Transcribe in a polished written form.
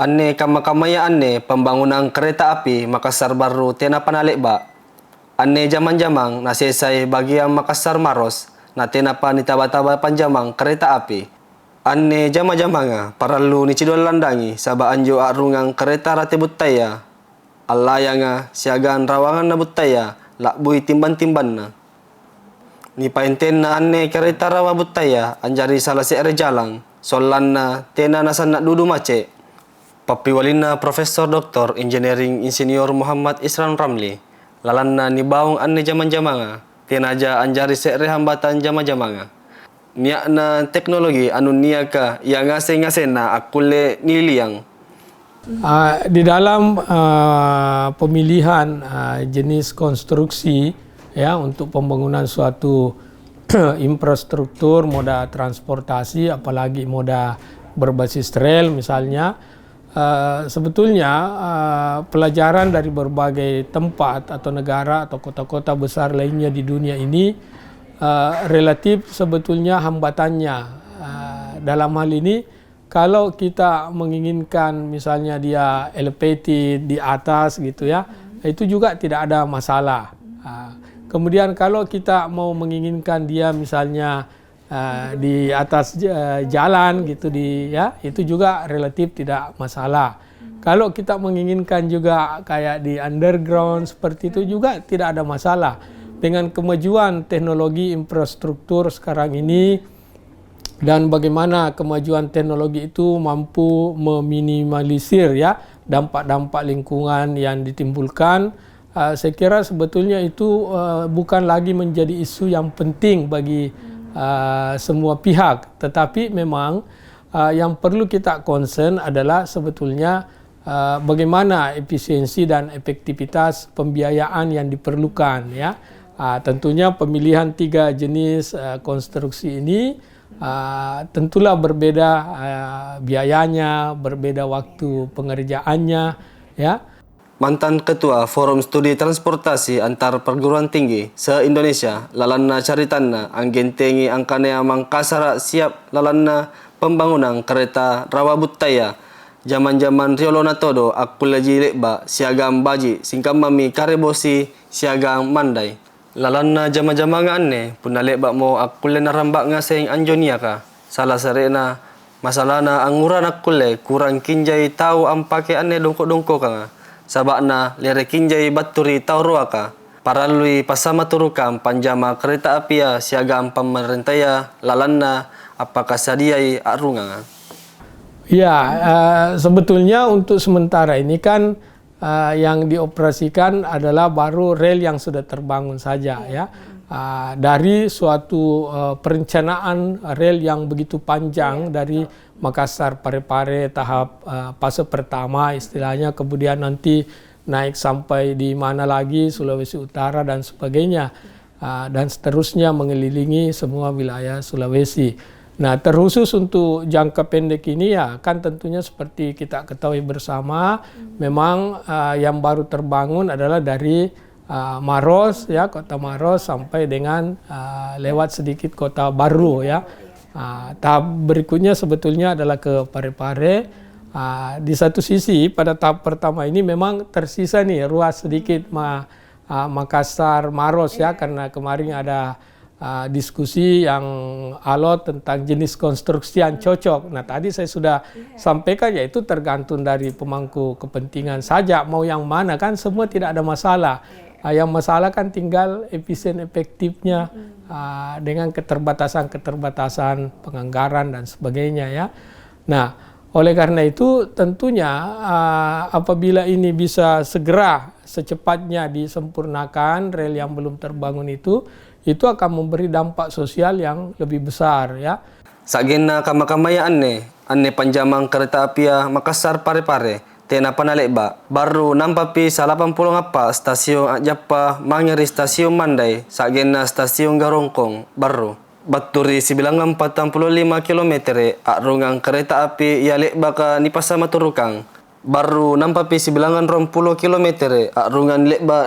Anne kamakamaya anne pembangunan kereta api Makassar baru tena panalik ba. Anne jamang-jamang na selesai bagian Makassar Maros na tena pa nitaba-taba panjamang kereta api. Anne jama-jamanga paralu ni cidol landangi saba anjo arungang kereta rate buttaya. Allayanga siagaan rawangan na buttaya lakbui timban-timban na. Ni painten na anne kereta rawa buttaya anjari salah seere jalang solan na tena nasan nak dudu mace. Papiwalina Profesor Dr. Engineering Insinyur Muhammad Isran Ramli lalanna ni baung anne jaman-jamanga tenaja anjari seere hambatan jama-jamanga. Niak na teknologi anu niaka yang ngase-ngasena akule niliang. Di dalam pemilihan jenis konstruksi ya untuk pembangunan suatu infrastruktur moda transportasi apalagi moda berbasis rel misalnya, sebetulnya pelajaran dari berbagai tempat atau negara atau kota-kota besar lainnya di dunia ini relatif sebetulnya hambatannya. Dalam hal ini kalau kita menginginkan misalnya dia elevated di atas gitu ya, itu juga tidak ada masalah. Kemudian kalau kita mau menginginkan dia misalnya di atas jalan gitu itu juga relatif tidak masalah. Kalau kita menginginkan juga kayak di underground seperti itu juga tidak ada masalah. Dengan kemajuan teknologi infrastruktur sekarang ini dan bagaimana kemajuan teknologi itu mampu meminimalisir ya dampak-dampak lingkungan yang ditimbulkan, saya kira sebetulnya itu bukan lagi menjadi isu yang penting bagi semua pihak, tetapi memang yang perlu kita concern adalah sebetulnya bagaimana efisiensi dan efektivitas pembiayaan yang diperlukan ya. Tentunya pemilihan 3 jenis konstruksi ini tentulah berbeda biayanya, berbeda waktu pengerjaannya ya. Mantan Ketua Forum Studi Transportasi Antar Perguruan Tinggi se-Indonesia lalanna caritanna anggentengi angkanea Mangkasar siap lalanna pembangunan kereta rawa buttaya zaman-zaman riolona todo akulaji lekba siagam baji singkam mami karebosi siagam mandai lalanna jama-jama anne punna lekba mo akulle narambak ngaseng anjonia ka salah serena masalahna anguran akulle kurang kinjai tahu ampake anne dongko-dongko ka sabakna lere kinjai baturi tau ruaka paralui pasama turukam panjama kereta api ya siagam pemerintah lalanna apakah sadiai arunga. Ya, sebetulnya untuk sementara ini kan yang dioperasikan adalah baru rel yang sudah terbangun saja ya. Dari suatu perencanaan rel yang begitu panjang dari Makassar Parepare tahap fase pertama istilahnya, kemudian nanti naik sampai di mana lagi Sulawesi Utara dan sebagainya, dan seterusnya mengelilingi semua wilayah Sulawesi. Nah, terkhusus untuk jangka pendek ini ya kan tentunya seperti kita ketahui bersama, memang yang baru terbangun adalah dari Maros ya, kota Maros sampai dengan lewat sedikit kota baru ya. Tahap berikutnya sebetulnya adalah ke Parepare. Di satu sisi pada tahap pertama ini memang tersisa nih ruas sedikit Makassar Maros ya, karena kemarin ada diskusi yang alot tentang jenis konstruksi yang cocok. Nah, tadi saya sudah sampaikan yaitu tergantung dari pemangku kepentingan saja mau yang mana, kan semua tidak ada masalah. Yang masalah kan tinggal efisien efektifnya dengan keterbatasan penganggaran dan sebagainya ya. Nah, oleh karena itu tentunya apabila ini bisa segera secepatnya disempurnakan rel yang belum terbangun itu akan memberi dampak sosial yang lebih besar ya. Sagena kamakamaya anne panjamang kereta api ya Makassar Parepare tena panalekba baru nampapi 80 ngapa stasiun Ajappa mangeri stasiun Mandai sagena stasiun Garongkong baru baturi sibilangan 45 km arungang kereta api ya lekba ka nipasa maturukang baru nampapi sibilangan 20 km arungan lekba